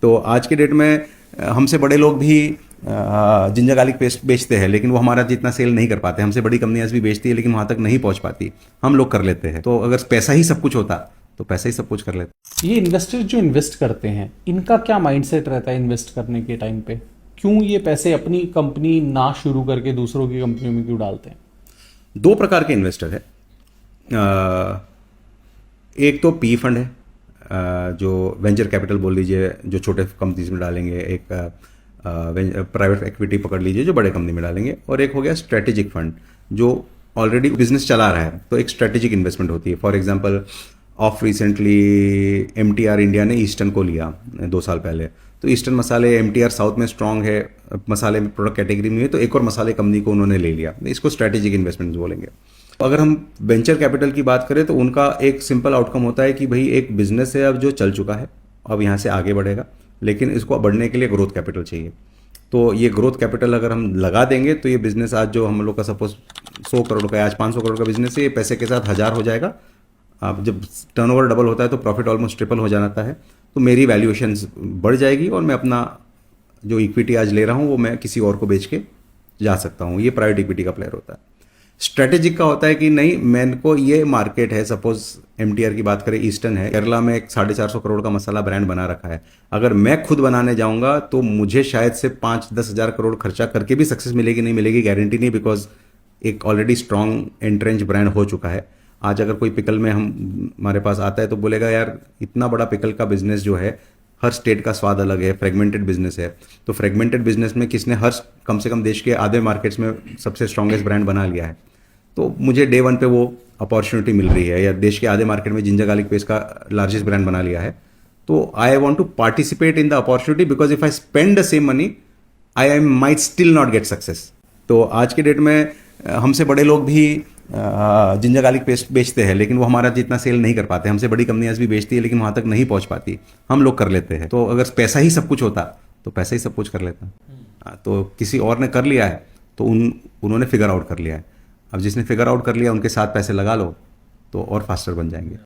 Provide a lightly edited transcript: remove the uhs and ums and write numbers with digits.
तो आज के डेट में हमसे बड़े लोग भी जिंजर गार्लिक पेस्ट बेचते हैं, लेकिन वो हमारा जितना सेल नहीं कर पाते। हमसे बड़ी कंपनियां भी बेचती है लेकिन वहां तक नहीं पहुंच पाती। हम लोग कर लेते हैं। तो अगर पैसा ही सब कुछ होता तो पैसा ही सब कुछ कर लेते। ये इन्वेस्टर जो इन्वेस्ट करते हैं, इनका क्या माइंडसेट रहता है इन्वेस्ट करने के टाइम पे? क्यों ये पैसे अपनी कंपनी ना शुरू करके दूसरों की कंपनियों में क्यों डालते हैं? दो प्रकार के इन्वेस्टर है। एक तो पी फंड है, जो वेंचर कैपिटल बोल लीजिए, जो छोटे कंपनीज में डालेंगे। एक प्राइवेट इक्विटी पकड़ लीजिए, जो बड़े कंपनी में डालेंगे। और एक हो गया स्ट्रेटेजिक फंड, जो ऑलरेडी बिजनेस चला रहा है, तो एक स्ट्रेटेजिक इन्वेस्टमेंट होती है। For example of recently MTR India ने ईस्टर्न को लिया 2 साल पहले। तो ईस्टर्न मसाले, एमटीआर साउथ में स्ट्रांग है मसाले में, प्रोडक्ट कैटेगरी में है, तो एक और मसाले कंपनी को उन्होंने ले लिया। इसको स्ट्रेटेजिक इन्वेस्टमेंट बोलेंगे। अगर हम वेंचर कैपिटल की बात करें तो उनका एक सिंपल आउटकम होता है कि भाई एक बिजनेस है अब जो चल चुका है, अब यहाँ से आगे बढ़ेगा, लेकिन इसको बढ़ने के लिए ग्रोथ कैपिटल चाहिए। तो ये ग्रोथ कैपिटल अगर हम लगा देंगे तो ये बिजनेस आज जो हम लोग का सपोज 100 करोड़ का है, आज 500 करोड़ का बिजनेस है, ये पैसे के साथ 1000 हो जाएगा। अब जब टर्नओवर डबल होता है तो प्रॉफिट ऑलमोस्ट ट्रिपल हो जाता है। तो मेरी वैल्यूएशन बढ़ जाएगी और मैं अपना जो इक्विटी आज ले रहा हूँ वो मैं किसी और को बेच के जा सकता हूँ। ये प्राइवेट इक्विटी का प्लेयर होता है। स्ट्रेटेजिक का होता है कि नहीं, मैंने को ये मार्केट है, सपोज एमटीआर की बात करें, ईस्टर्न है, केरला में एक 450 करोड़ का मसाला ब्रांड बना रखा है। अगर मैं खुद बनाने जाऊंगा तो मुझे शायद से 5-10 हज़ार करोड़ खर्चा करके भी सक्सेस मिलेगी नहीं मिलेगी गारंटी नहीं, बिकॉज एक ऑलरेडी स्ट्रॉन्ग एंट्रेंच ब्रांड हो चुका है। आज अगर कोई पिकल में हमारे पास आता है तो बोलेगा यार इतना बड़ा पिकल का बिजनेस जो है, हर स्टेट का स्वाद अलग है, फ्रेगमेंटेड बिजनेस है। तो फ्रेगमेंटेड बिजनेस में किसने हर कम से कम देश के आधे मार्केट्स में सबसे स्ट्रॉन्गेस्ट ब्रांड बना लिया है, तो मुझे डे वन पे वो अपॉर्चुनिटी मिल रही है। या देश के आधे मार्केट में जिंजर गार्लिक पेस्ट का लार्जेस्ट ब्रांड बना लिया है, तो I want to participate in the opportunity, because if I spend the same money I might still not get success. तो आज के डेट में हमसे बड़े लोग भी जिंजर गार्लिक पेस्ट बेचते हैं, लेकिन वो हमारा जितना सेल नहीं कर पाते। हमसे बड़ी कंपनियां भी बेचती है लेकिन वहां तक नहीं पहुंच पाती। हम लोग कर लेते हैं। तो अगर पैसा ही सब कुछ होता तो पैसा ही सब कुछ कर लेता। तो किसी और ने कर लिया है तो उन्होंने फिगर आउट कर लिया है। अब जिसने फिगर आउट कर लिया उनके साथ पैसे लगा लो तो और फास्टर बन जाएंगे।